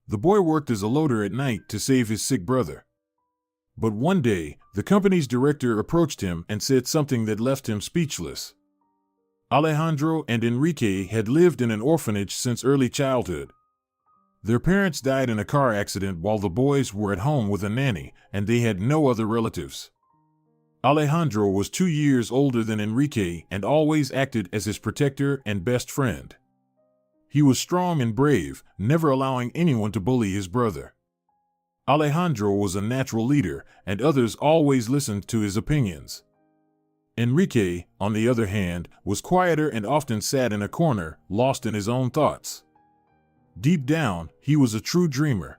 The boy worked as a loader at night to save his sick brother. But one day, the company's director approached him and said something that left him speechless. Alejandro and Enrique had lived in an orphanage since early childhood. Their parents died in a car accident while the boys were at home with a nanny, and they had no other relatives. Alejandro was 2 years older than Enrique and always acted as his protector and best friend. He was strong and brave, never allowing anyone to bully his brother. Alejandro was a natural leader, and others always listened to his opinions. Enrique, on the other hand, was quieter and often sat in a corner, lost in his own thoughts. Deep down, he was a true dreamer.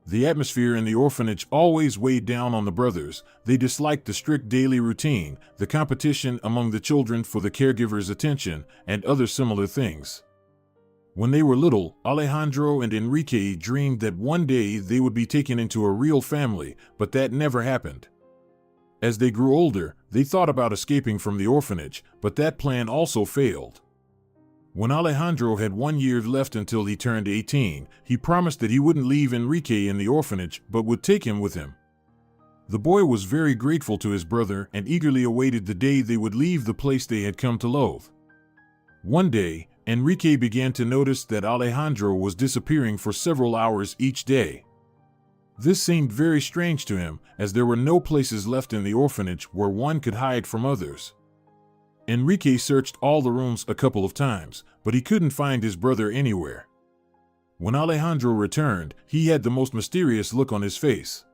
The atmosphere in the orphanage always weighed down on the brothers. They disliked the strict daily routine, the competition among the children for the caregiver's attention, and other similar things. When they were little, Alejandro and Enrique dreamed that one day they would be taken into a real family, but that never happened. As they grew older, they thought about escaping from the orphanage, but that plan also failed. When Alejandro had 1 year left until he turned 18, he promised that he wouldn't leave Enrique in the orphanage but would take him with him. The boy was very grateful to his brother and eagerly awaited the day they would leave the place they had come to loathe. One day, Enrique began to notice that Alejandro was disappearing for several hours each day. This seemed very strange to him, as there were no places left in the orphanage where one could hide from others. Enrique searched all the rooms a couple of times, but he couldn't find his brother anywhere. When Alejandro returned, he had the most mysterious look on his face.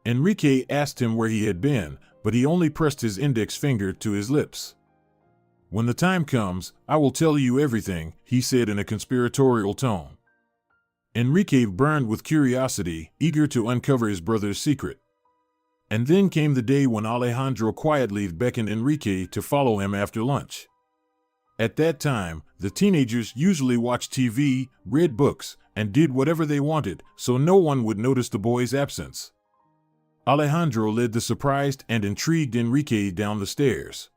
Enrique asked him where he had been, but he only pressed his index finger to his lips. "When the time comes, I will tell you everything," he said in a conspiratorial tone. Enrique burned with curiosity, eager to uncover his brother's secret. And then came the day when Alejandro quietly beckoned Enrique to follow him after lunch. At that time, the teenagers usually watched TV, read books, and did whatever they wanted, so no one would notice the boy's absence. Alejandro led the surprised and intrigued Enrique down the stairs.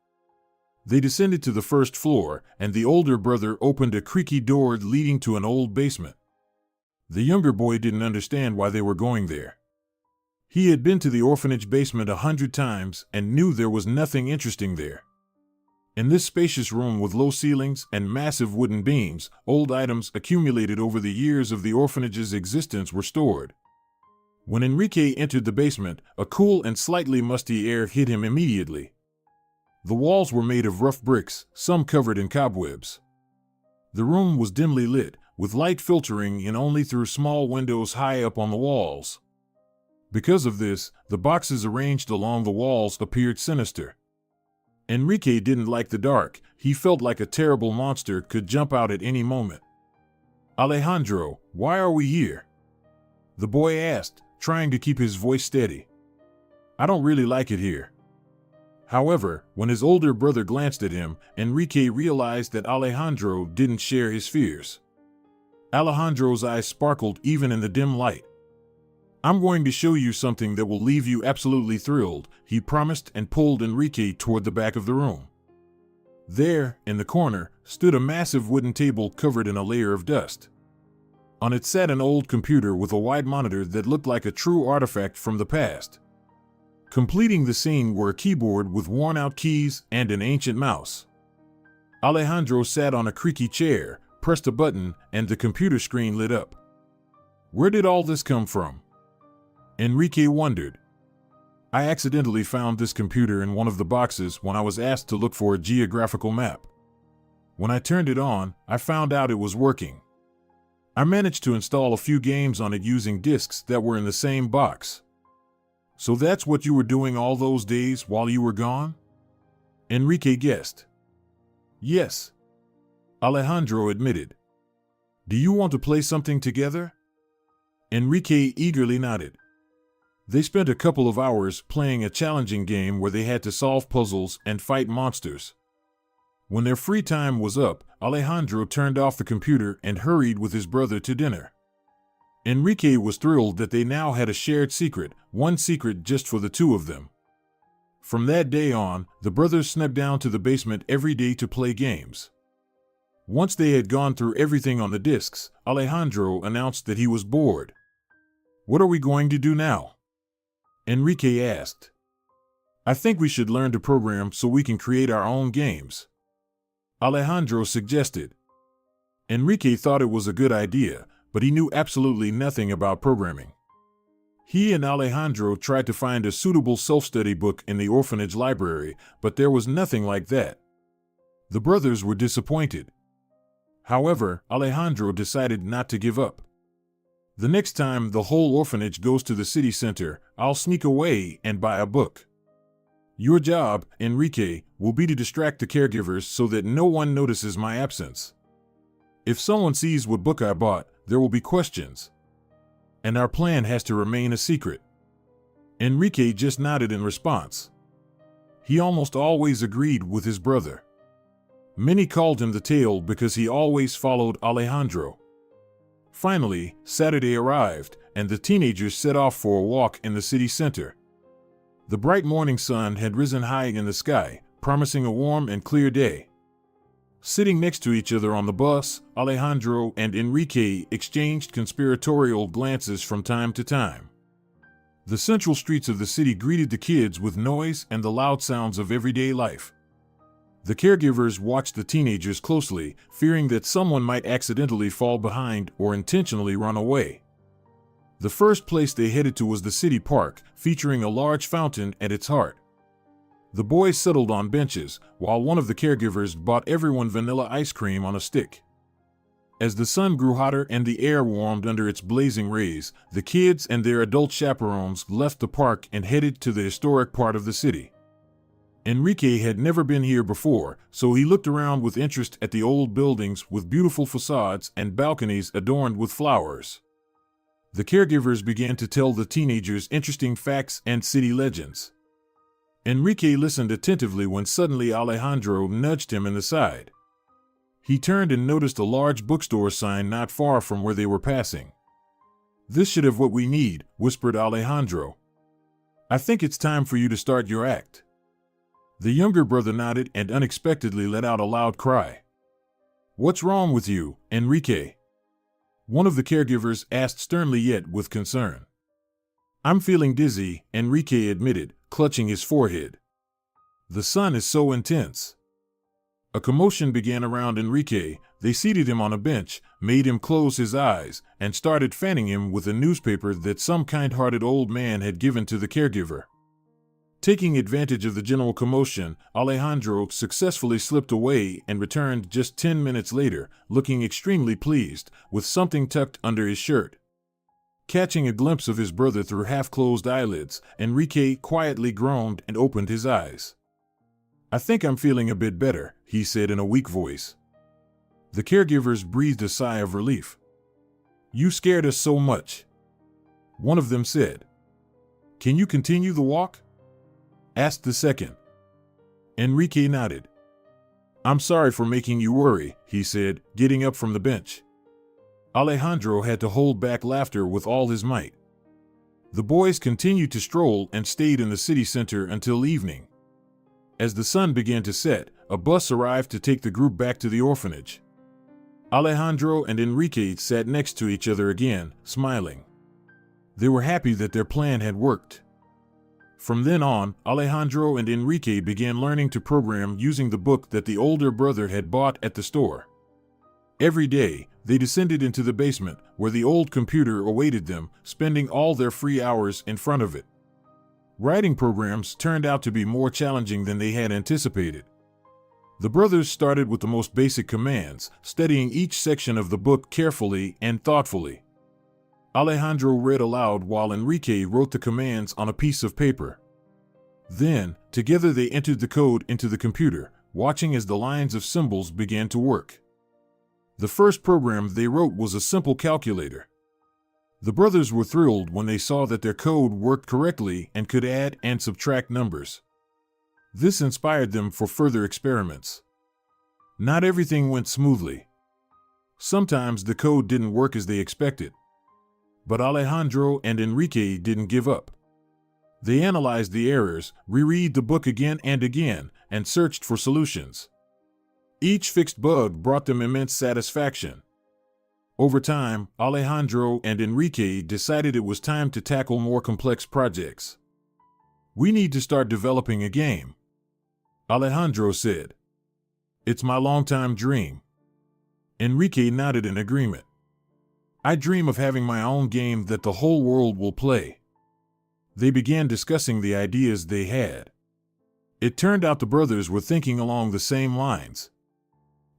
They descended to the first floor, and the older brother opened a creaky door leading to an old basement. The younger boy didn't understand why they were going there. He had been to the orphanage basement 100 times and knew there was nothing interesting there. In this spacious room with low ceilings and massive wooden beams, old items accumulated over the years of the orphanage's existence were stored. When Enrique entered the basement, a cool and slightly musty air hit him immediately. The walls were made of rough bricks, some covered in cobwebs. The room was dimly lit, with light filtering in only through small windows high up on the walls. Because of this, the boxes arranged along the walls appeared sinister. Enrique didn't like the dark. He felt like a terrible monster could jump out at any moment. "Alejandro, why are we here?" the boy asked, trying to keep his voice steady. "I don't really like it here." However, when his older brother glanced at him, Enrique realized that Alejandro didn't share his fears. Alejandro's eyes sparkled even in the dim light. "I'm going to show you something that will leave you absolutely thrilled," he promised and pulled Enrique toward the back of the room. There, in the corner, stood a massive wooden table covered in a layer of dust. On it sat an old computer with a wide monitor that looked like a true artifact from the past. Completing the scene were a keyboard with worn-out keys and an ancient mouse. Alejandro sat on a creaky chair, pressed a button, and the computer screen lit up. Where did all this come from? Enrique wondered. "I accidentally found this computer in one of the boxes when I was asked to look for a geographical map. When I turned it on, I found out it was working. I managed to install a few games on it using disks that were in the same box." "So that's what you were doing all those days while you were gone?" Enrique guessed. "Yes," Alejandro admitted. "Do you want to play something together?" Enrique eagerly nodded. They spent a couple of hours playing a challenging game where they had to solve puzzles and fight monsters. When their free time was up, Alejandro turned off the computer and hurried with his brother to dinner. Enrique was thrilled that they now had a shared secret, one secret just for the two of them. From that day on, the brothers snuck down to the basement every day to play games. Once they had gone through everything on the discs, Alejandro announced that he was bored. "What are we going to do now?" Enrique asked. "I think we should learn to program so we can create our own games," Alejandro suggested. Enrique thought it was a good idea, but he knew absolutely nothing about programming. He and Alejandro tried to find a suitable self-study book in the orphanage library, but there was nothing like that. The brothers were disappointed. However, Alejandro decided not to give up. "The next time the whole orphanage goes to the city center, I'll sneak away and buy a book. Your job, Enrique, will be to distract the caregivers so that no one notices my absence. If someone sees what book I bought, there will be questions. And our plan has to remain a secret." Enrique just nodded in response. He almost always agreed with his brother. Many called him the tail because he always followed Alejandro. Finally, Saturday arrived, and the teenagers set off for a walk in the city center. The bright morning sun had risen high in the sky, promising a warm and clear day. Sitting next to each other on the bus, Alejandro and Enrique exchanged conspiratorial glances from time to time. The central streets of the city greeted the kids with noise and the loud sounds of everyday life. The caregivers watched the teenagers closely, fearing that someone might accidentally fall behind or intentionally run away. The first place they headed to was the city park, featuring a large fountain at its heart. The boys settled on benches, while one of the caregivers bought everyone vanilla ice cream on a stick. As the sun grew hotter and the air warmed under its blazing rays, the kids and their adult chaperones left the park and headed to the historic part of the city. Enrique had never been here before, so he looked around with interest at the old buildings with beautiful facades and balconies adorned with flowers. The caregivers began to tell the teenagers interesting facts and city legends. Enrique listened attentively when suddenly Alejandro nudged him in the side. He turned and noticed a large bookstore sign not far from where they were passing. "This should have what we need," whispered Alejandro. "I think it's time for you to start your act." The younger brother nodded and unexpectedly let out a loud cry. "What's wrong with you, Enrique?" One of the caregivers asked sternly yet with concern. "I'm feeling dizzy," Enrique admitted, clutching his forehead. "The sun is so intense." A commotion began around Enrique. They seated him on a bench, made him close his eyes, and started fanning him with a newspaper that some kind-hearted old man had given to the caregiver. Taking advantage of the general commotion, Alejandro successfully slipped away and returned just 10 minutes later, looking extremely pleased, with something tucked under his shirt. Catching a glimpse of his brother through half-closed eyelids, Enrique quietly groaned and opened his eyes. "I think I'm feeling a bit better," he said in a weak voice. The caregivers breathed a sigh of relief. "You scared us so much," one of them said. "Can you continue the walk?" asked the second. Enrique nodded. "I'm sorry for making you worry," he said, getting up from the bench. Alejandro had to hold back laughter with all his might. The boys continued to stroll and stayed in the city center until evening. As the sun began to set, a bus arrived to take the group back to the orphanage. Alejandro and Enrique sat next to each other again, smiling. They were happy that their plan had worked. From then on, Alejandro and Enrique began learning to program using the book that the older brother had bought at the store. Every day, they descended into the basement, where the old computer awaited them, spending all their free hours in front of it. Writing programs turned out to be more challenging than they had anticipated. The brothers started with the most basic commands, studying each section of the book carefully and thoughtfully. Alejandro read aloud while Enrique wrote the commands on a piece of paper. Then, together they entered the code into the computer, watching as the lines of symbols began to work. The first program they wrote was a simple calculator. The brothers were thrilled when they saw that their code worked correctly and could add and subtract numbers. This inspired them for further experiments. Not everything went smoothly. Sometimes the code didn't work as they expected. But Alejandro and Enrique didn't give up. They analyzed the errors, reread the book again and again, and searched for solutions. Each fixed bug brought them immense satisfaction. Over time, Alejandro and Enrique decided it was time to tackle more complex projects. "We need to start developing a game," Alejandro said. "It's my longtime dream." Enrique nodded in agreement. "I dream of having my own game that the whole world will play." They began discussing the ideas they had. It turned out the brothers were thinking along the same lines.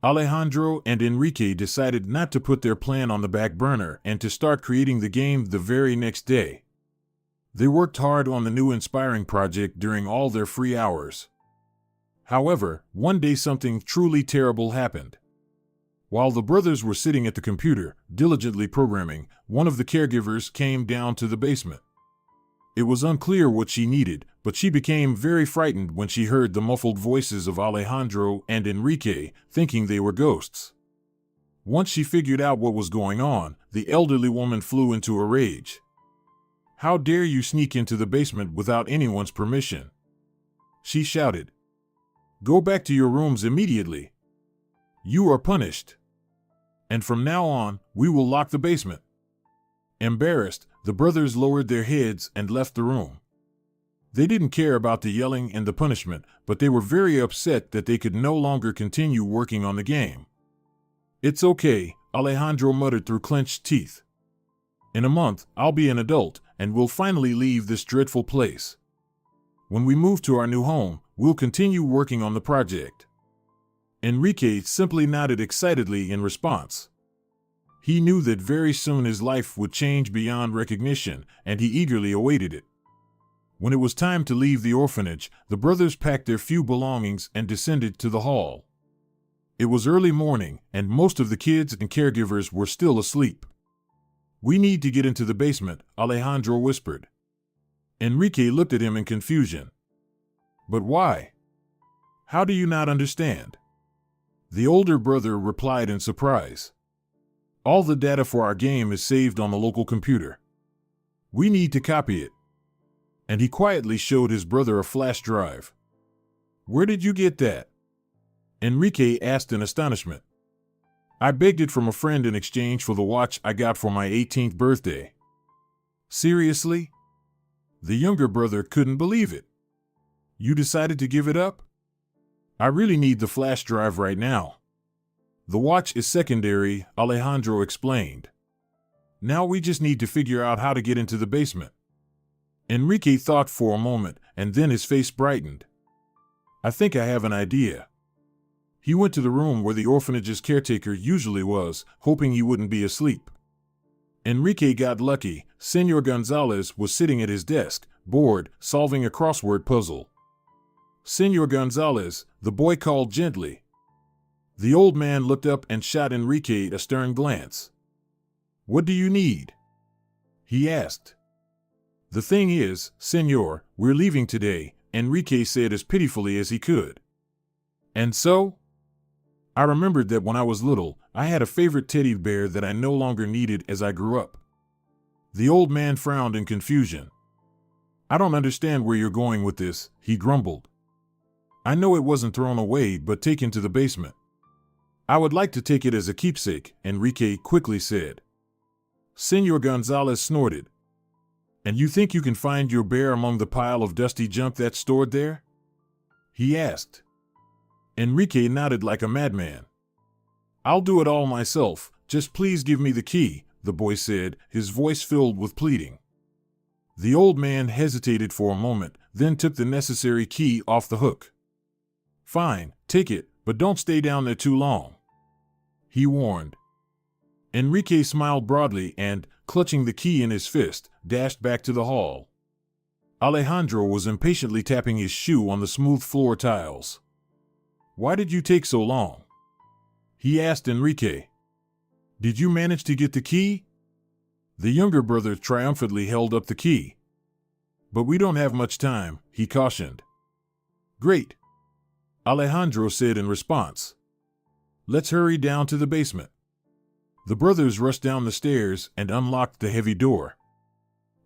Alejandro and Enrique decided not to put their plan on the back burner and to start creating the game the very next day. They worked hard on the new inspiring project during all their free hours. However, one day something truly terrible happened. While the brothers were sitting at the computer, diligently programming, one of the caregivers came down to the basement. It was unclear what she needed, but she became very frightened when she heard the muffled voices of Alejandro and Enrique, thinking they were ghosts. Once she figured out what was going on, the elderly woman flew into a rage. "How dare you sneak into the basement without anyone's permission?" she shouted. "Go back to your rooms immediately. You are punished. And from now on, we will lock the basement." Embarrassed, the brothers lowered their heads and left the room. They didn't care about the yelling and the punishment, but they were very upset that they could no longer continue working on the game. "It's okay," Alejandro muttered through clenched teeth. "In a month, I'll be an adult, and we'll finally leave this dreadful place. When we move to our new home, we'll continue working on the project." Enrique simply nodded excitedly in response. He knew that very soon his life would change beyond recognition, and he eagerly awaited it. When it was time to leave the orphanage, the brothers packed their few belongings and descended to the hall. It was early morning, and most of the kids and caregivers were still asleep. "We need to get into the basement," Alejandro whispered. Enrique looked at him in confusion. "But why? How do you not understand?" The older brother replied in surprise. "All the data for our game is saved on the local computer. We need to copy it." And he quietly showed his brother a flash drive. "Where did you get that?" Enrique asked in astonishment. "I begged it from a friend in exchange for the watch I got for my 18th birthday." "Seriously?" The younger brother couldn't believe it. "You decided to give it up?" "I really need the flash drive right now." "The watch is secondary," Alejandro explained. "Now we just need to figure out how to get into the basement." Enrique thought for a moment, and then his face brightened. "I think I have an idea." He went to the room where the orphanage's caretaker usually was, hoping he wouldn't be asleep. Enrique got lucky. Senor Gonzalez was sitting at his desk, bored, solving a crossword puzzle. "Senor Gonzalez," the boy called gently. The old man looked up and shot Enrique a stern glance. "What do you need?" he asked. "The thing is, senor, we're leaving today," Enrique said as pitifully as he could. "And so?" "I remembered that when I was little, I had a favorite teddy bear that I no longer needed as I grew up." The old man frowned in confusion. "I don't understand where you're going with this," he grumbled. "I know it wasn't thrown away but taken to the basement." "I would like to take it as a keepsake," Enrique quickly said. Senor Gonzalez snorted. "And you think you can find your bear among the pile of dusty junk that's stored there?" he asked. Enrique nodded like a madman. "I'll do it all myself, just please give me the key," the boy said, his voice filled with pleading. The old man hesitated for a moment, then took the necessary key off the hook. "Fine, take it, but don't stay down there too long," he warned. Enrique smiled broadly and, clutching the key in his fist, dashed back to the hall. Alejandro was impatiently tapping his shoe on the smooth floor tiles. "Why did you take so long?" he asked Enrique. "Did you manage to get the key?" The younger brother triumphantly held up the key. "But we don't have much time," he cautioned. "Great," Alejandro said in response. "Let's hurry down to the basement." The brothers rushed down the stairs and unlocked the heavy door.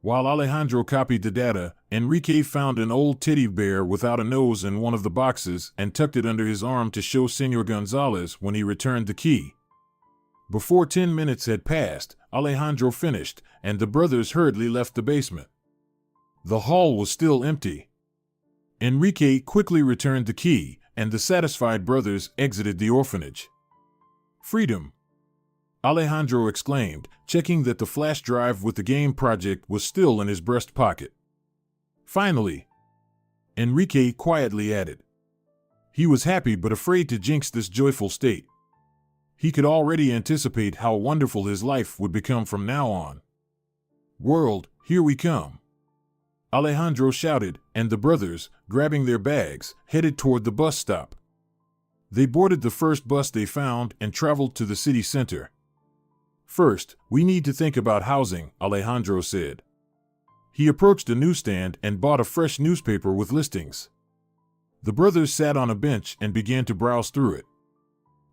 While Alejandro copied the data, Enrique found an old teddy bear without a nose in one of the boxes and tucked it under his arm to show Senor Gonzalez when he returned the key. Before 10 minutes had passed, Alejandro finished, and the brothers hurriedly left the basement. The hall was still empty. Enrique quickly returned the key, and the satisfied brothers exited the orphanage. "Freedom!" Alejandro exclaimed, checking that the flash drive with the game project was still in his breast pocket. "Finally!" Enrique quietly added. He was happy but afraid to jinx this joyful state. He could already anticipate how wonderful his life would become from now on. "World, here we come!" Alejandro shouted, and the brothers, grabbing their bags, headed toward the bus stop. They boarded the first bus they found and traveled to the city center. "First, we need to think about housing," Alejandro said. He approached a newsstand and bought a fresh newspaper with listings. The brothers sat on a bench and began to browse through it.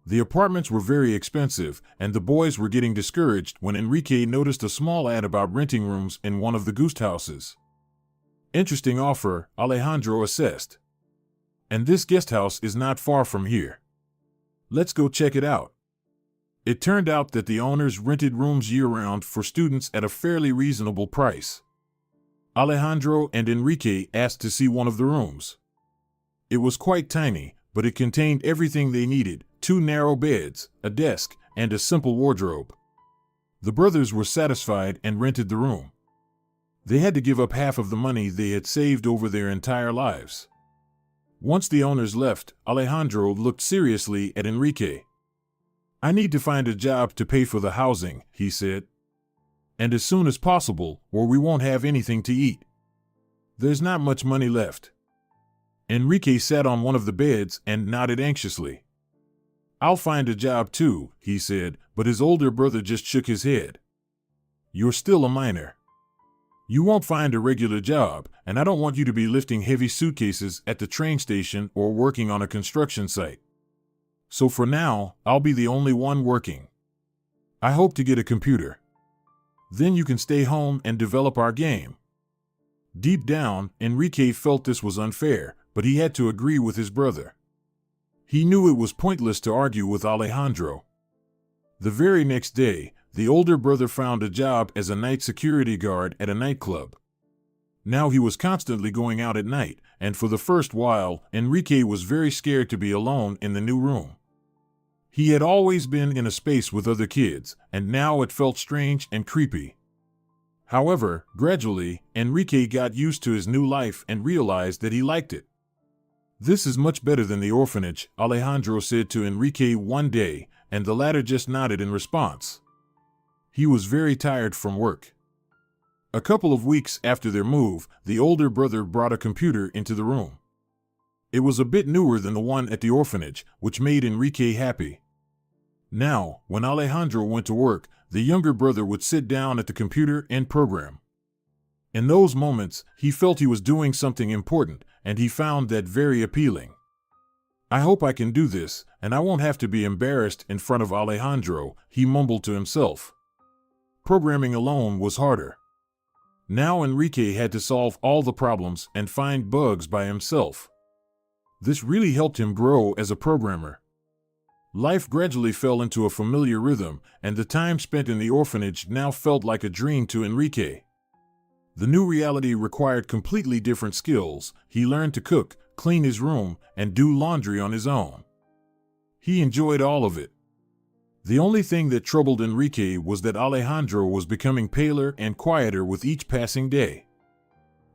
The apartments were very expensive, and the boys were getting discouraged when Enrique noticed a small ad about renting rooms in one of the guest houses. "Interesting offer," Alejandro assessed. "And this guest house is not far from here. Let's go check it out." It turned out that the owners rented rooms year-round for students at a fairly reasonable price. Alejandro and Enrique asked to see one of the rooms. It was quite tiny, but it contained everything they needed: 2 narrow beds, a desk, and a simple wardrobe. The brothers were satisfied and rented the room. They had to give up half of the money they had saved over their entire lives. Once the owners left, Alejandro looked seriously at Enrique. "I need to find a job to pay for the housing," he said. "And as soon as possible, or we won't have anything to eat. There's not much money left." Enrique sat on one of the beds and nodded anxiously. "I'll find a job too," he said, but his older brother just shook his head. "You're still a minor. You won't find a regular job, and I don't want you to be lifting heavy suitcases at the train station or working on a construction site. So for now, I'll be the only one working. I hope to get a computer. Then you can stay home and develop our game." Deep down, Enrique felt this was unfair, but he had to agree with his brother. He knew it was pointless to argue with Alejandro. The very next day, the older brother found a job as a night security guard at a nightclub. Now he was constantly going out at night, and for the first while, Enrique was very scared to be alone in the new room. He had always been in a space with other kids, and now it felt strange and creepy. However, gradually, Enrique got used to his new life and realized that he liked it. "This is much better than the orphanage," Alejandro said to Enrique one day, and the latter just nodded in response. He was very tired from work. A couple of weeks after their move, the older brother brought a computer into the room. It was a bit newer than the one at the orphanage, which made Enrique happy. Now, when Alejandro went to work, the younger brother would sit down at the computer and program. In those moments, he felt he was doing something important, and he found that very appealing. "I hope I can do this, and I won't have to be embarrassed in front of Alejandro," he mumbled to himself. Programming alone was harder. Now Enrique had to solve all the problems and find bugs by himself. This really helped him grow as a programmer. Life gradually fell into a familiar rhythm, and the time spent in the orphanage now felt like a dream to Enrique. The new reality required completely different skills. He learned to cook, clean his room, and do laundry on his own. He enjoyed all of it. The only thing that troubled Enrique was that Alejandro was becoming paler and quieter with each passing day.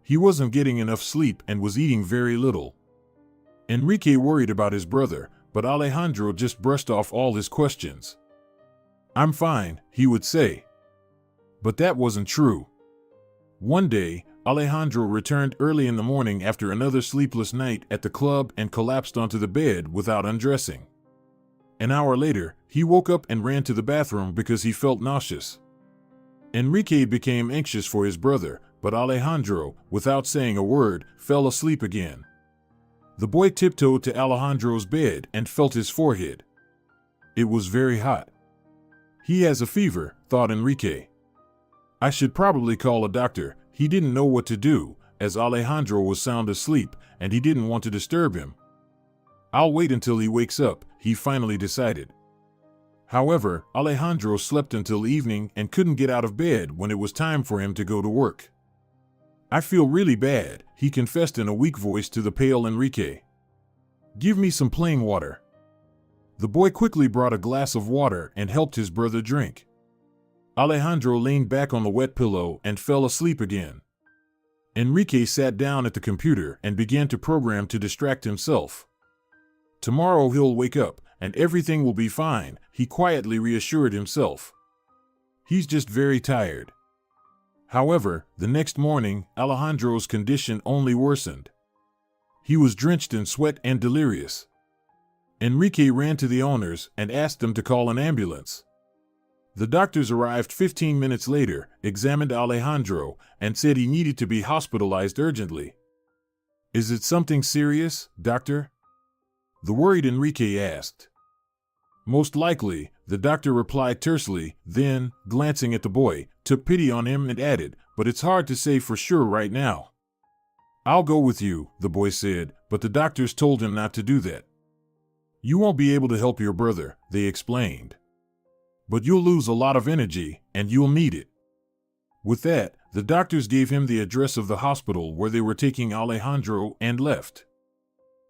He wasn't getting enough sleep and was eating very little. Enrique worried about his brother, but Alejandro just brushed off all his questions. "I'm fine," he would say. But that wasn't true. One day, Alejandro returned early in the morning after another sleepless night at the club and collapsed onto the bed without undressing. An hour later, he woke up and ran to the bathroom because he felt nauseous. Enrique became anxious for his brother, but Alejandro, without saying a word, fell asleep again. The boy tiptoed to Alejandro's bed and felt his forehead. It was very hot. "He has a fever," thought Enrique. "I should probably call a doctor." He didn't know what to do, as Alejandro was sound asleep and he didn't want to disturb him. "I'll wait until he wakes up," he finally decided. However, Alejandro slept until evening and couldn't get out of bed when it was time for him to go to work. "I feel really bad," he confessed in a weak voice to the pale Enrique. "Give me some plain water." The boy quickly brought a glass of water and helped his brother drink. Alejandro leaned back on the wet pillow and fell asleep again. Enrique sat down at the computer and began to program to distract himself. "Tomorrow he'll wake up and everything will be fine," he quietly reassured himself. "He's just very tired." However, the next morning, Alejandro's condition only worsened. He was drenched in sweat and delirious. Enrique ran to the owners and asked them to call an ambulance. The doctors arrived 15 minutes later, examined Alejandro, and said he needed to be hospitalized urgently. "Is it something serious, doctor?" the worried Enrique asked. "Most likely," the doctor replied tersely, then, glancing at the boy, took pity on him and added, "but it's hard to say for sure right now." "I'll go with you," the boy said, but the doctors told him not to do that. "You won't be able to help your brother," they explained. "But you'll lose a lot of energy, and you'll need it." With that, the doctors gave him the address of the hospital where they were taking Alejandro and left.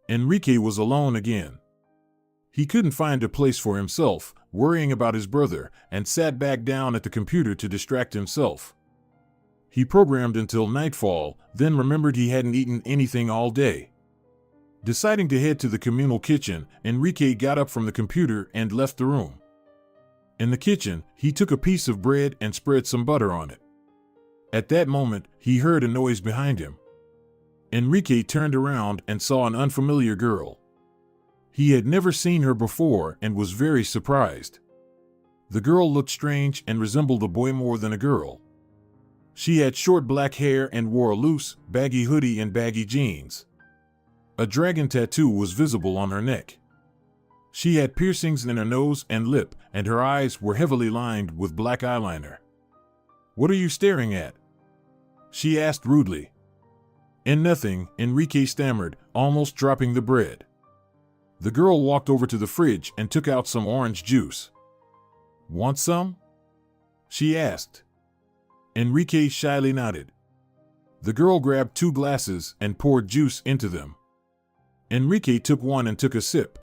Enrique was alone again. He couldn't find a place for himself, worrying about his brother, and sat back down at the computer to distract himself. He programmed until nightfall, then remembered he hadn't eaten anything all day. Deciding to head to the communal kitchen, Enrique got up from the computer and left the room. In the kitchen, he took a piece of bread and spread some butter on it. At that moment, he heard a noise behind him. Enrique turned around and saw an unfamiliar girl. He had never seen her before and was very surprised. The girl looked strange and resembled a boy more than a girl. She had short black hair and wore a loose, baggy hoodie and baggy jeans. A dragon tattoo was visible on her neck. She had piercings in her nose and lip, and her eyes were heavily lined with black eyeliner. "What are you staring at?" she asked rudely. "Nothing," Enrique stammered, almost dropping the bread. The girl walked over to the fridge and took out some orange juice. "Want some?" she asked. Enrique shyly nodded. The girl grabbed 2 glasses and poured juice into them. Enrique took one and took a sip.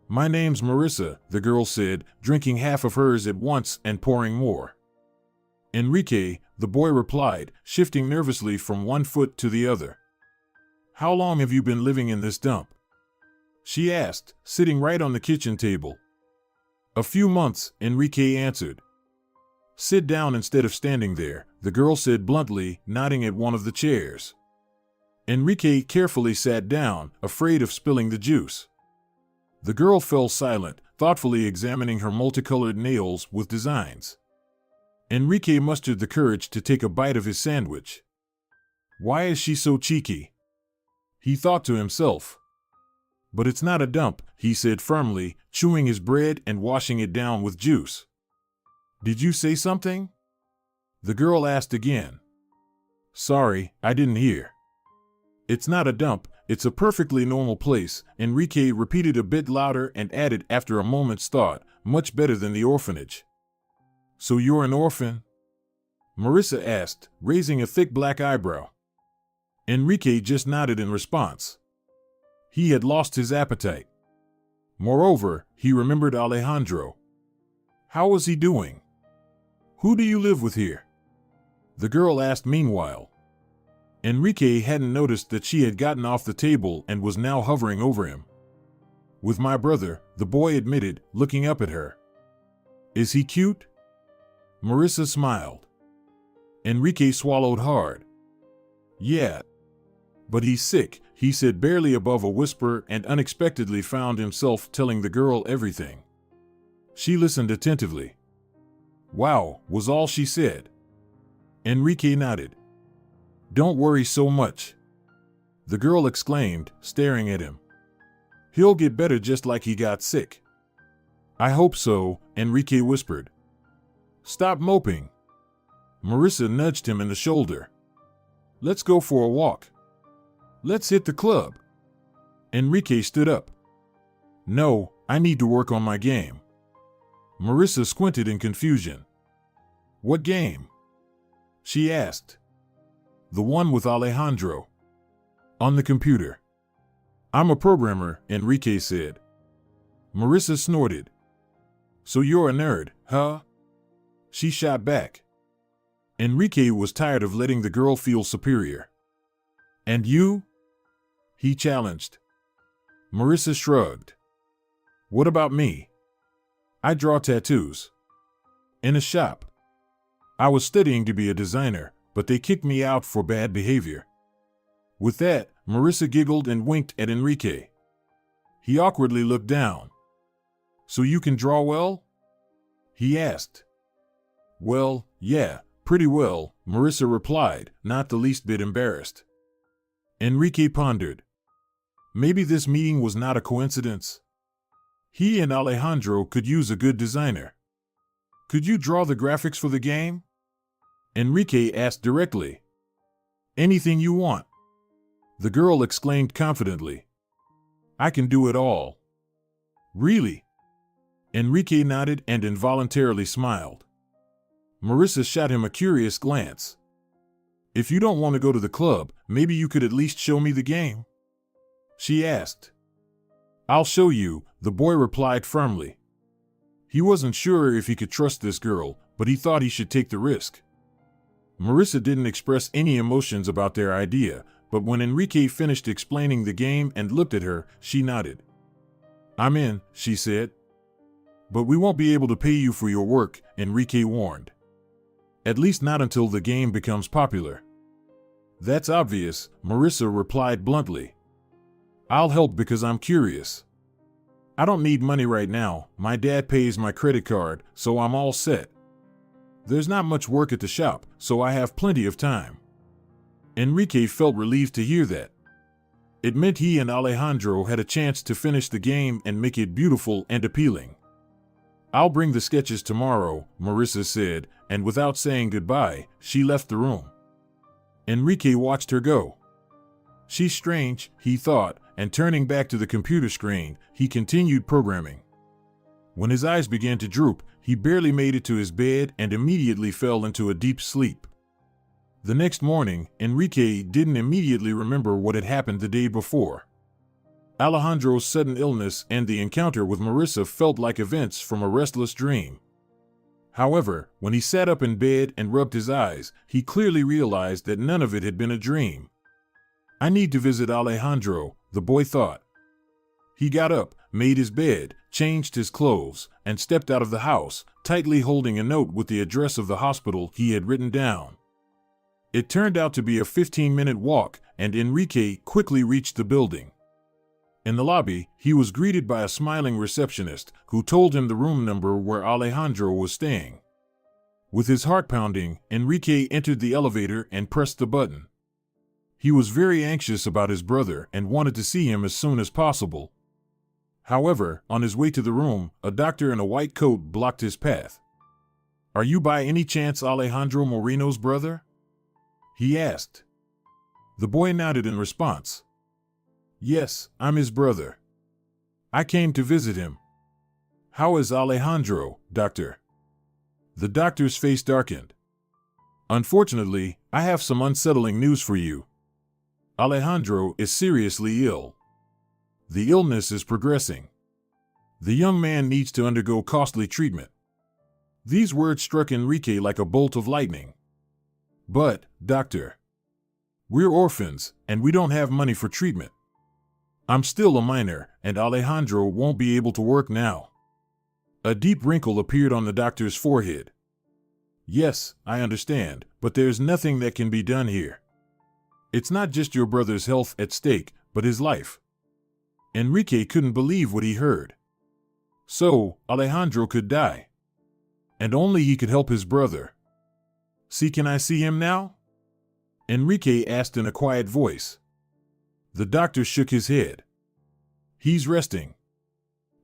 "My name's Marissa," the girl said, drinking half of hers at once and pouring more. "Enrique," the boy replied, shifting nervously from one foot to the other. "How long have you been living in this dump?" she asked, sitting right on the kitchen table. "A few months," Enrique answered. "Sit down instead of standing there," the girl said bluntly, nodding at one of the chairs. Enrique carefully sat down, afraid of spilling the juice. The girl fell silent, thoughtfully examining her multicolored nails with designs. Enrique mustered the courage to take a bite of his sandwich. "Why is she so cheeky?" he thought to himself. "But it's not a dump," he said firmly, chewing his bread and washing it down with juice. "Did you say something?" the girl asked again. "Sorry, I didn't hear." "It's not a dump, it's a perfectly normal place," Enrique repeated a bit louder and added after a moment's thought, "much better than the orphanage." "So you're an orphan?" Marissa asked, raising a thick black eyebrow. Enrique just nodded in response. He had lost his appetite. Moreover, he remembered Alejandro. How was he doing? "Who do you live with here?" the girl asked meanwhile. Enrique hadn't noticed that she had gotten off the table and was now hovering over him. "With my brother," the boy admitted, looking up at her. "Is he cute?" Marissa smiled. Enrique swallowed hard. "Yeah. But he's sick," he said barely above a whisper, and unexpectedly found himself telling the girl everything. She listened attentively. "Wow," was all she said. Enrique nodded. "Don't worry so much," the girl exclaimed, staring at him. "He'll get better just like he got sick." "I hope so," Enrique whispered. "Stop moping." Marissa nudged him in the shoulder. Let's go for a walk. Let's hit the club. Enrique stood up. No, I need to work on my game. Marissa squinted in confusion. What game? She asked. The one with Alejandro. On the computer. I'm a programmer, Enrique said. Marissa snorted. So you're a nerd, huh? She shot back. Enrique was tired of letting the girl feel superior. And you? He challenged. Marissa shrugged. What about me? I draw tattoos. In a shop. I was studying to be a designer, but they kicked me out for bad behavior. With that, Marissa giggled and winked at Enrique. He awkwardly looked down. So you can draw well? He asked. Well, yeah, pretty well, Marissa replied, not the least bit embarrassed. Enrique pondered. Maybe this meeting was not a coincidence. He and Alejandro could use a good designer. Could you draw the graphics for the game? Enrique asked directly. Anything you want. The girl exclaimed confidently. I can do it all. Really? Enrique nodded and involuntarily smiled. Marissa shot him a curious glance. If you don't want to go to the club, maybe you could at least show me the game? She asked. I'll show you, the boy replied firmly. He wasn't sure if he could trust this girl, but he thought he should take the risk. Marissa didn't express any emotions about their idea, but when Enrique finished explaining the game and looked at her, she nodded. I'm in, she said. But we won't be able to pay you for your work, Enrique warned. At least not until the game becomes popular. That's obvious, Marissa replied bluntly. I'll help because I'm curious. I don't need money right now, my dad pays my credit card, so I'm all set. There's not much work at the shop, so I have plenty of time. Enrique felt relieved to hear that. It meant he and Alejandro had a chance to finish the game and make it beautiful and appealing. I'll bring the sketches tomorrow, Marissa said, and without saying goodbye, she left the room. Enrique watched her go. She's strange, he thought, and turning back to the computer screen, he continued programming. When his eyes began to droop, he barely made it to his bed and immediately fell into a deep sleep. The next morning, Enrique didn't immediately remember what had happened the day before. Alejandro's sudden illness and the encounter with Marissa felt like events from a restless dream. However, when he sat up in bed and rubbed his eyes, he clearly realized that none of it had been a dream. I need to visit Alejandro, the boy thought. He got up, made his bed, changed his clothes, and stepped out of the house, tightly holding a note with the address of the hospital he had written down. It turned out to be a 15-minute walk, and Enrique quickly reached the building. In the lobby, he was greeted by a smiling receptionist who told him the room number where Alejandro was staying. With his heart pounding, Enrique entered the elevator and pressed the button. He was very anxious about his brother and wanted to see him as soon as possible. However, on his way to the room, a doctor in a white coat blocked his path. Are you by any chance Alejandro Moreno's brother? He asked. The boy nodded in response. Yes, I'm his brother. I came to visit him. How is Alejandro, doctor? The doctor's face darkened. Unfortunately, I have some unsettling news for you. Alejandro is seriously ill. The illness is progressing. The young man needs to undergo costly treatment. These words struck Enrique like a bolt of lightning. But, doctor, we're orphans, and we don't have money for treatment. I'm still a minor, and Alejandro won't be able to work now. A deep wrinkle appeared on the doctor's forehead. Yes, I understand, but there's nothing that can be done here. It's not just your brother's health at stake, but his life. Enrique couldn't believe what he heard. So, Alejandro could die. And only he could help his brother. See, can I see him now? Enrique asked in a quiet voice. The doctor shook his head. He's resting.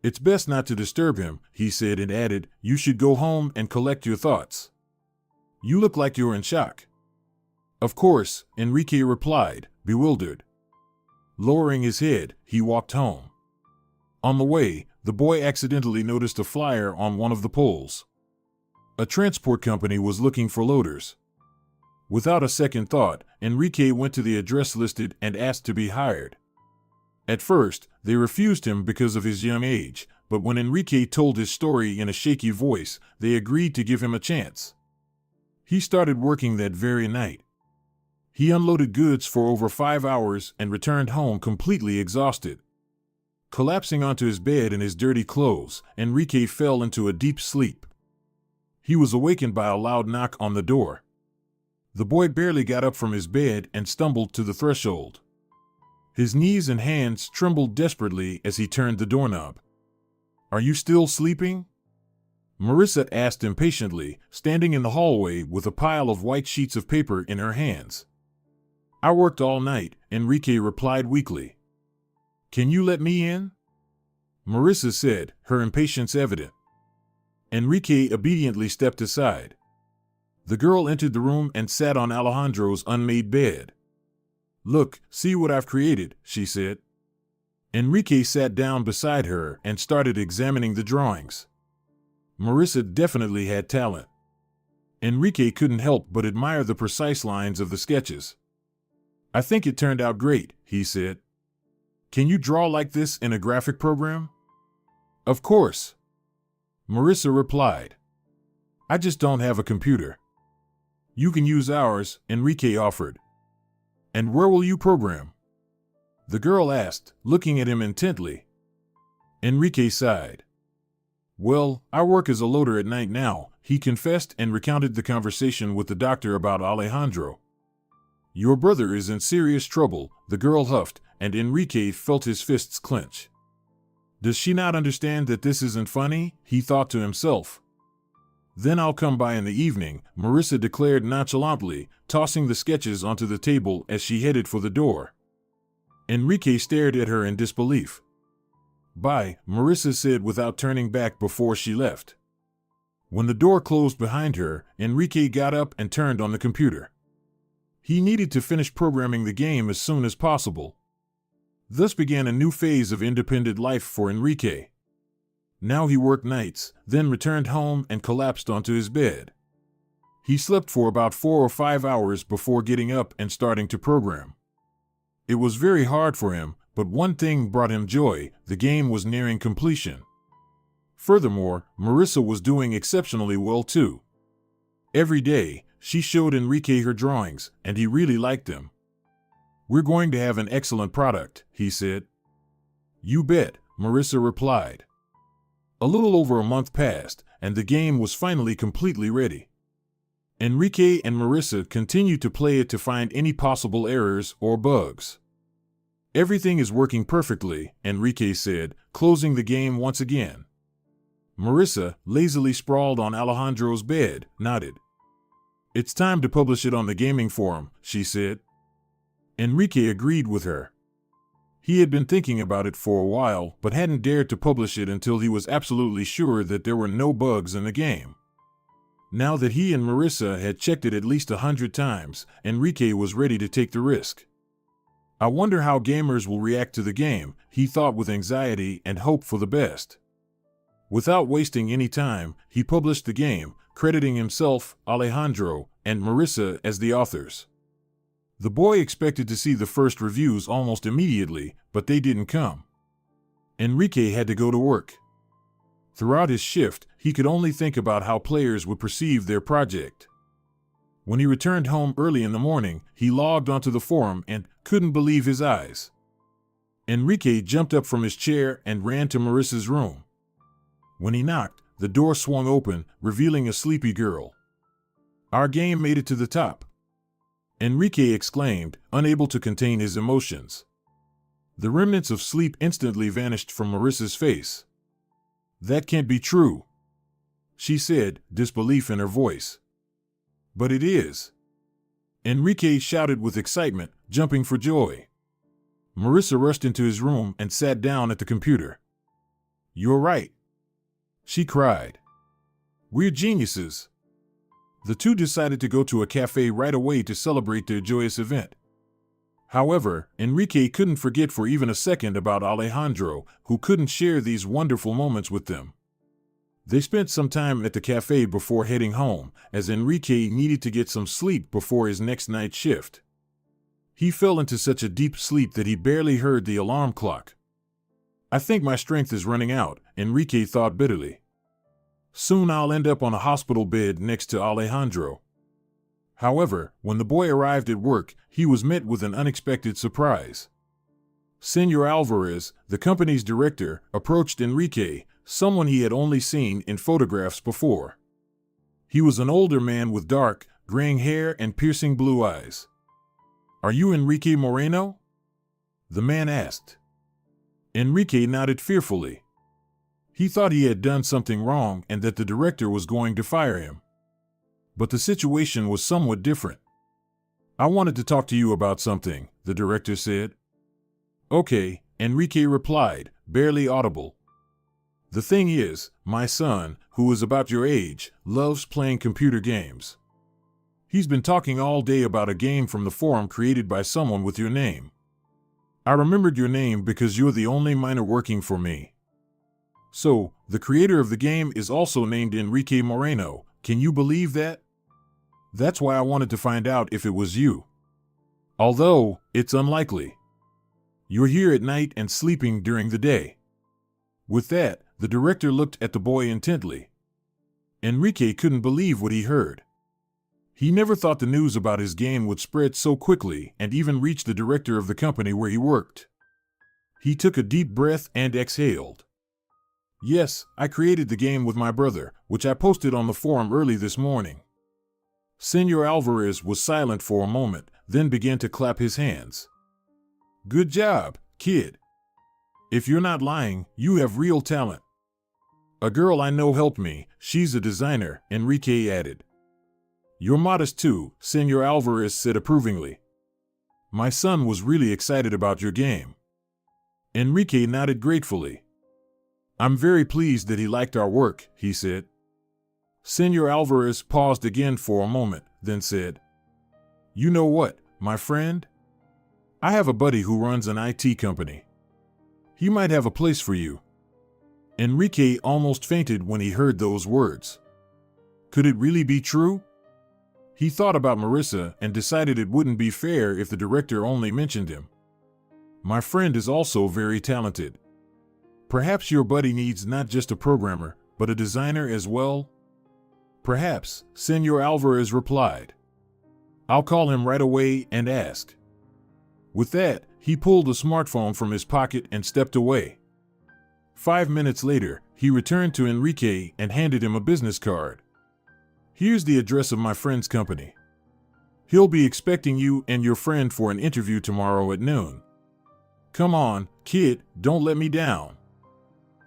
It's best not to disturb him, he said, and added, you should go home and collect your thoughts. You look like you're in shock. Of course, Enrique replied, bewildered. Lowering his head, he walked home. On the way, the boy accidentally noticed a flyer on one of the poles. A transport company was looking for loaders. Without a second thought, Enrique went to the address listed and asked to be hired. At first, they refused him because of his young age, but when Enrique told his story in a shaky voice, they agreed to give him a chance. He started working that very night. He unloaded goods for over 5 hours and returned home completely exhausted. Collapsing onto his bed in his dirty clothes, Enrique fell into a deep sleep. He was awakened by a loud knock on the door. The boy barely got up from his bed and stumbled to the threshold. His knees and hands trembled desperately as he turned the doorknob. "Are you still sleeping?" Marissa asked impatiently, standing in the hallway with a pile of white sheets of paper in her hands. "I worked all night," Enrique replied weakly. "Can you let me in?" Marissa said, her impatience evident. Enrique obediently stepped aside. The girl entered the room and sat on Alejandro's unmade bed. "Look, see what I've created," she said. Enrique sat down beside her and started examining the drawings. Marissa definitely had talent. Enrique couldn't help but admire the precise lines of the sketches. "I think it turned out great," he said. "Can you draw like this in a graphic program?" "Of course," Marissa replied. "I just don't have a computer." "You can use ours," Enrique offered. "And where will you program?" the girl asked, looking at him intently. Enrique sighed. "Well, I work as a loader at night now," he confessed and recounted the conversation with the doctor about Alejandro. "Your brother is in serious trouble," the girl huffed, and Enrique felt his fists clench. "Does she not understand that this isn't funny?" he thought to himself. "Then I'll come by in the evening," Marissa declared nonchalantly, tossing the sketches onto the table as she headed for the door. Enrique stared at her in disbelief. "Bye," Marissa said without turning back before she left. When the door closed behind her, Enrique got up and turned on the computer. He needed to finish programming the game as soon as possible. Thus began a new phase of independent life for Enrique. Now he worked nights, then returned home and collapsed onto his bed. He slept for about 4 or 5 hours before getting up and starting to program. It was very hard for him, but one thing brought him joy: the game was nearing completion. Furthermore, Marissa was doing exceptionally well too. Every day, she showed Enrique her drawings, and he really liked them. "We're going to have an excellent product," he said. "You bet," Marissa replied. A little over a month passed, and the game was finally completely ready. Enrique and Marissa continued to play it to find any possible errors or bugs. "Everything is working perfectly," Enrique said, closing the game once again. Marissa, lazily sprawled on Alejandro's bed, nodded. "It's time to publish it on the gaming forum," she said. Enrique agreed with her. He had been thinking about it for a while, but hadn't dared to publish it until he was absolutely sure that there were no bugs in the game. Now that he and Marissa had checked it at least 100 times, Enrique was ready to take the risk. "I wonder how gamers will react to the game," he thought with anxiety and hope for the best. Without wasting any time, he published the game, crediting himself, Alejandro, and Marissa as the authors. The boy expected to see the first reviews almost immediately, but they didn't come. Enrique had to go to work. Throughout his shift, he could only think about how players would perceive their project. When he returned home early in the morning, he logged onto the forum and couldn't believe his eyes. Enrique jumped up from his chair and ran to Marissa's room. When he knocked, the door swung open, revealing a sleepy girl. "Our game made it to the top," Enrique exclaimed, unable to contain his emotions. The remnants of sleep instantly vanished from Marissa's face. "That can't be true," she said, disbelief in her voice. "But it is," Enrique shouted with excitement, jumping for joy. Marissa rushed into his room and sat down at the computer. "You're right," she cried. "We're geniuses." The two decided to go to a cafe right away to celebrate their joyous event. However, Enrique couldn't forget for even a second about Alejandro, who couldn't share these wonderful moments with them. They spent some time at the cafe before heading home, as Enrique needed to get some sleep before his next night shift. He fell into such a deep sleep that he barely heard the alarm clock. "I think my strength is running out," Enrique thought bitterly. "Soon I'll end up on a hospital bed next to Alejandro." However, when the boy arrived at work, he was met with an unexpected surprise. Senor Alvarez, the company's director, approached Enrique, someone he had only seen in photographs before. He was an older man with dark, graying hair and piercing blue eyes. "Are you Enrique Moreno?" the man asked. Enrique nodded fearfully. He thought he had done something wrong and that the director was going to fire him. But the situation was somewhat different. "I wanted to talk to you about something," the director said. "Okay," Enrique replied, barely audible. "The thing is, my son, who is about your age, loves playing computer games. He's been talking all day about a game from the forum created by someone with your name. I remembered your name because you're the only miner working for me. So, the creator of the game is also named Enrique Moreno. Can you believe that? That's why I wanted to find out if it was you. Although, it's unlikely. You're here at night and sleeping during the day." With that, the director looked at the boy intently. Enrique couldn't believe what he heard. He never thought the news about his game would spread so quickly and even reach the director of the company where he worked. He took a deep breath and exhaled. "Yes, I created the game with my brother, which I posted on the forum early this morning." Senor Alvarez was silent for a moment, then began to clap his hands. "Good job, kid. If you're not lying, you have real talent." "A girl I know helped me. She's a designer," Enrique added. "You're modest too," Senor Alvarez said approvingly. "My son was really excited about your game." Enrique nodded gratefully. "I'm very pleased that he liked our work," he said. Senor Alvarez paused again for a moment, then said, "You know what, my friend? I have a buddy who runs an IT company. He might have a place for you." Enrique almost fainted when he heard those words. Could it really be true? He thought about Marissa and decided it wouldn't be fair if the director only mentioned him. "My friend is also very talented. Perhaps your buddy needs not just a programmer, but a designer as well?" "Perhaps," Senor Alvarez replied. "I'll call him right away and ask." With that, he pulled a smartphone from his pocket and stepped away. 5 minutes later, he returned to Enrique and handed him a business card. "Here's the address of my friend's company. He'll be expecting you and your friend for an interview tomorrow at noon. Come on, kid, don't let me down."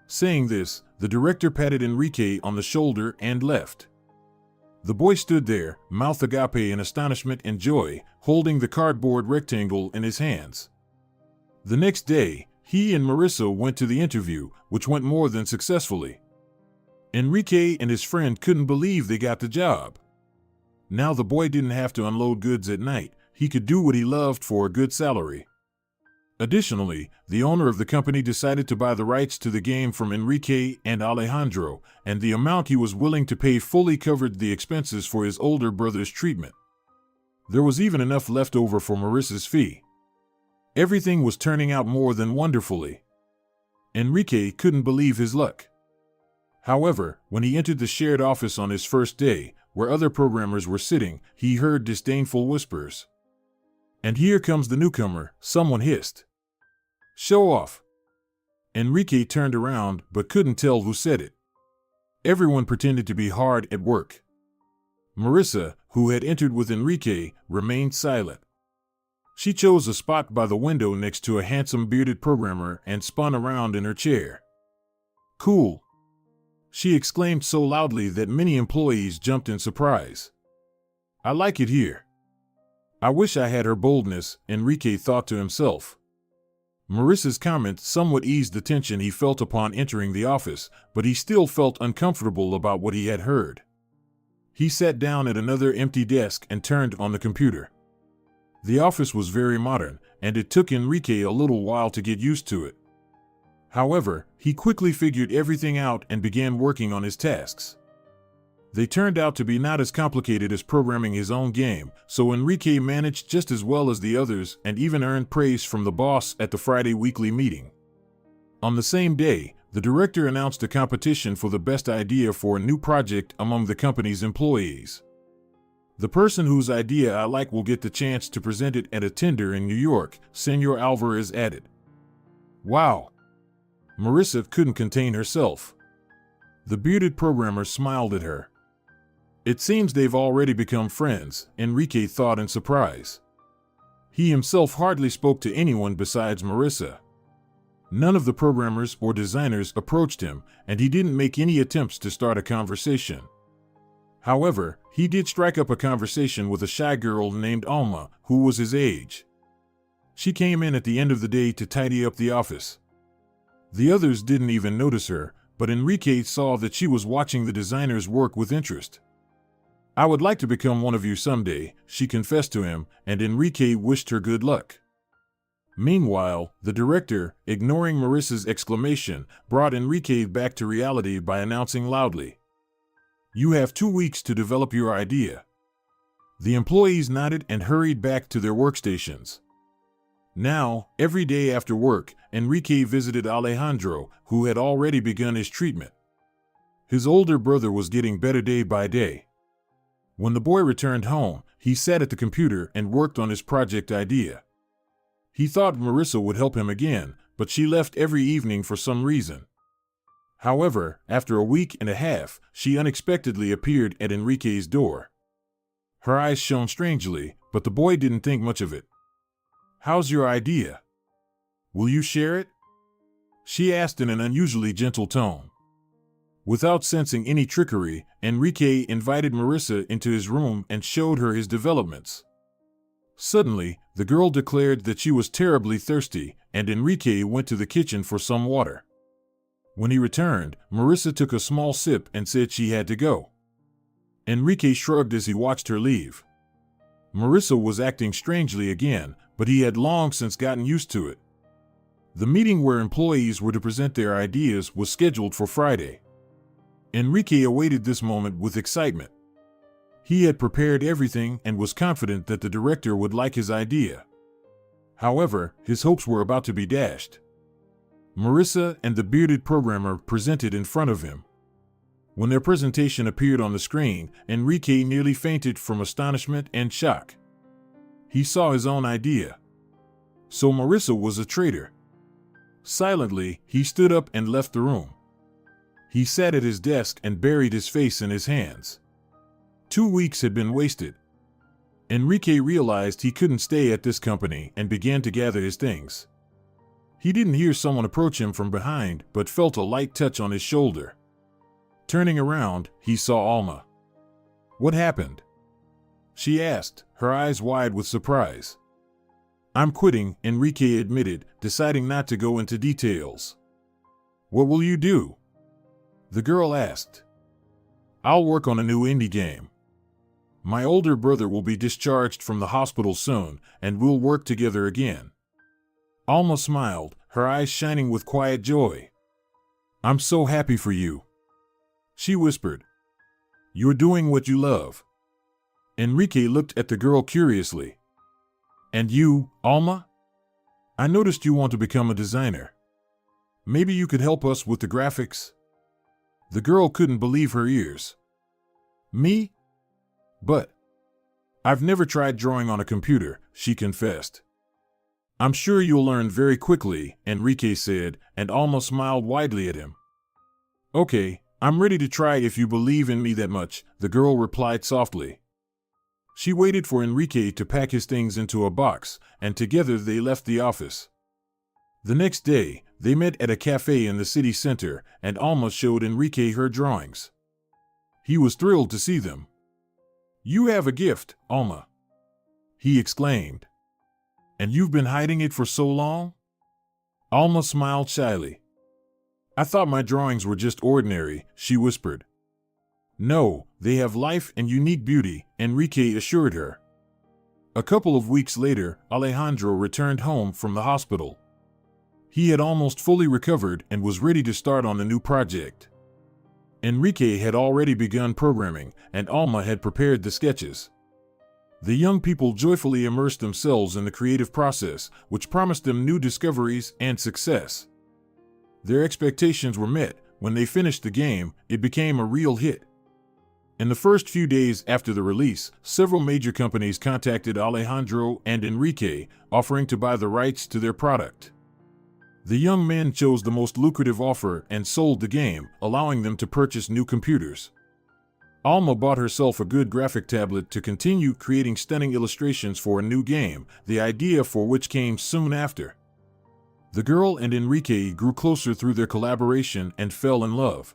Saying this, the director patted Enrique on the shoulder and left. The boy stood there, mouth agape in astonishment and joy, holding the cardboard rectangle in his hands. The next day, he and Marissa went to the interview, which went more than successfully. Enrique and his friend couldn't believe they got the job. Now the boy didn't have to unload goods at night. He could do what he loved for a good salary. Additionally, the owner of the company decided to buy the rights to the game from Enrique and Alejandro, and the amount he was willing to pay fully covered the expenses for his older brother's treatment. There was even enough left over for Marissa's fee. Everything was turning out more than wonderfully. Enrique couldn't believe his luck. However, when he entered the shared office on his first day, where other programmers were sitting, he heard disdainful whispers. "And here comes the newcomer," someone hissed. "Show off." Enrique turned around but couldn't tell who said it. Everyone pretended to be hard at work. Marissa, who had entered with Enrique, remained silent. She chose a spot by the window next to a handsome bearded programmer and spun around in her chair. "Cool," she exclaimed so loudly that many employees jumped in surprise. "I like it here." I wish I had her boldness, Enrique thought to himself. Marissa's comment somewhat eased the tension he felt upon entering the office, but he still felt uncomfortable about what he had heard. He sat down at another empty desk and turned on the computer. The office was very modern, and it took Enrique a little while to get used to it. However, he quickly figured everything out and began working on his tasks. They turned out to be not as complicated as programming his own game, so Enrique managed just as well as the others and even earned praise from the boss at the Friday weekly meeting. On the same day, the director announced a competition for the best idea for a new project among the company's employees. The person whose idea I like will get the chance to present it at a tender in New York, Senor Alvarez added. Wow! Marissa couldn't contain herself. The bearded programmer smiled at her. It seems they've already become friends, Enrique thought in surprise. He himself hardly spoke to anyone besides Marissa. None of the programmers or designers approached him, and he didn't make any attempts to start a conversation. However, he did strike up a conversation with a shy girl named Alma, who was his age. She came in at the end of the day to tidy up the office. The others didn't even notice her, but Enrique saw that she was watching the designer's work with interest. I would like to become one of you someday, she confessed to him, and Enrique wished her good luck. Meanwhile, the director, ignoring Marissa's exclamation, brought Enrique back to reality by announcing loudly, "You have 2 weeks to develop your idea." The employees nodded and hurried back to their workstations. Now, every day after work, Enrique visited Alejandro, who had already begun his treatment. His older brother was getting better day by day. When the boy returned home, he sat at the computer and worked on his project idea. He thought Marissa would help him again, but she left every evening for some reason. However, after a week and a half, she unexpectedly appeared at Enrique's door. Her eyes shone strangely, but the boy didn't think much of it. "How's your idea? Will you share it?" she asked in an unusually gentle tone. Without sensing any trickery, Enrique invited Marissa into his room and showed her his developments. Suddenly, the girl declared that she was terribly thirsty, and Enrique went to the kitchen for some water. When he returned, Marissa took a small sip and said she had to go. Enrique shrugged as he watched her leave. Marissa was acting strangely again, but he had long since gotten used to it. The meeting where employees were to present their ideas was scheduled for Friday. Enrique awaited this moment with excitement. He had prepared everything and was confident that the director would like his idea. However, his hopes were about to be dashed. Marissa and the bearded programmer presented in front of him. When their presentation appeared on the screen, Enrique nearly fainted from astonishment and shock. He saw his own idea. So Marissa was a traitor. Silently, he stood up and left the room. He sat at his desk and buried his face in his hands. 2 weeks had been wasted. Enrique realized he couldn't stay at this company and began to gather his things. He didn't hear someone approach him from behind, but felt a light touch on his shoulder. Turning around, he saw Alma. "What happened?" she asked, her eyes wide with surprise. "I'm quitting," Enrique admitted, deciding not to go into details. "What will you do?" the girl asked. "I'll work on a new indie game. My older brother will be discharged from the hospital soon, and we'll work together again." Alma smiled, her eyes shining with quiet joy. "I'm so happy for you," she whispered. "You're doing what you love." Enrique looked at the girl curiously. "And you, Alma? I noticed you want to become a designer. Maybe you could help us with the graphics?" The girl couldn't believe her ears. "Me? But I've never tried drawing on a computer," she confessed. "I'm sure you'll learn very quickly," Enrique said, and Alma smiled widely at him. "Okay, I'm ready to try if you believe in me that much," the girl replied softly. She waited for Enrique to pack his things into a box, and together they left the office. The next day, they met at a cafe in the city center, and Alma showed Enrique her drawings. He was thrilled to see them. "You have a gift, Alma," he exclaimed. "And you've been hiding it for so long?" Alma smiled shyly. "I thought my drawings were just ordinary," she whispered. No, they have life and unique beauty, Enrique assured her. A couple of weeks later, Alejandro returned home from the hospital. He had almost fully recovered and was ready to start on the new project. Enrique had already begun programming, and Alma had prepared the sketches. The young people joyfully immersed themselves in the creative process, which promised them new discoveries and success. Their expectations were met. When they finished the game, it became a real hit. In the first few days after the release, several major companies contacted Alejandro and Enrique, offering to buy the rights to their product. The young men chose the most lucrative offer and sold the game, allowing them to purchase new computers. Alma bought herself a good graphic tablet to continue creating stunning illustrations for a new game, the idea for which came soon after. The girl and Enrique grew closer through their collaboration and fell in love.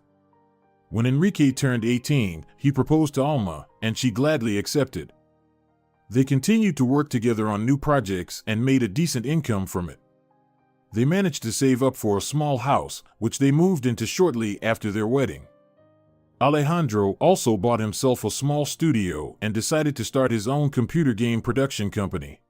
When Enrique turned 18, he proposed to Alma, and she gladly accepted. They continued to work together on new projects and made a decent income from it. They managed to save up for a small house, which they moved into shortly after their wedding. Alejandro also bought himself a small studio and decided to start his own computer game production company.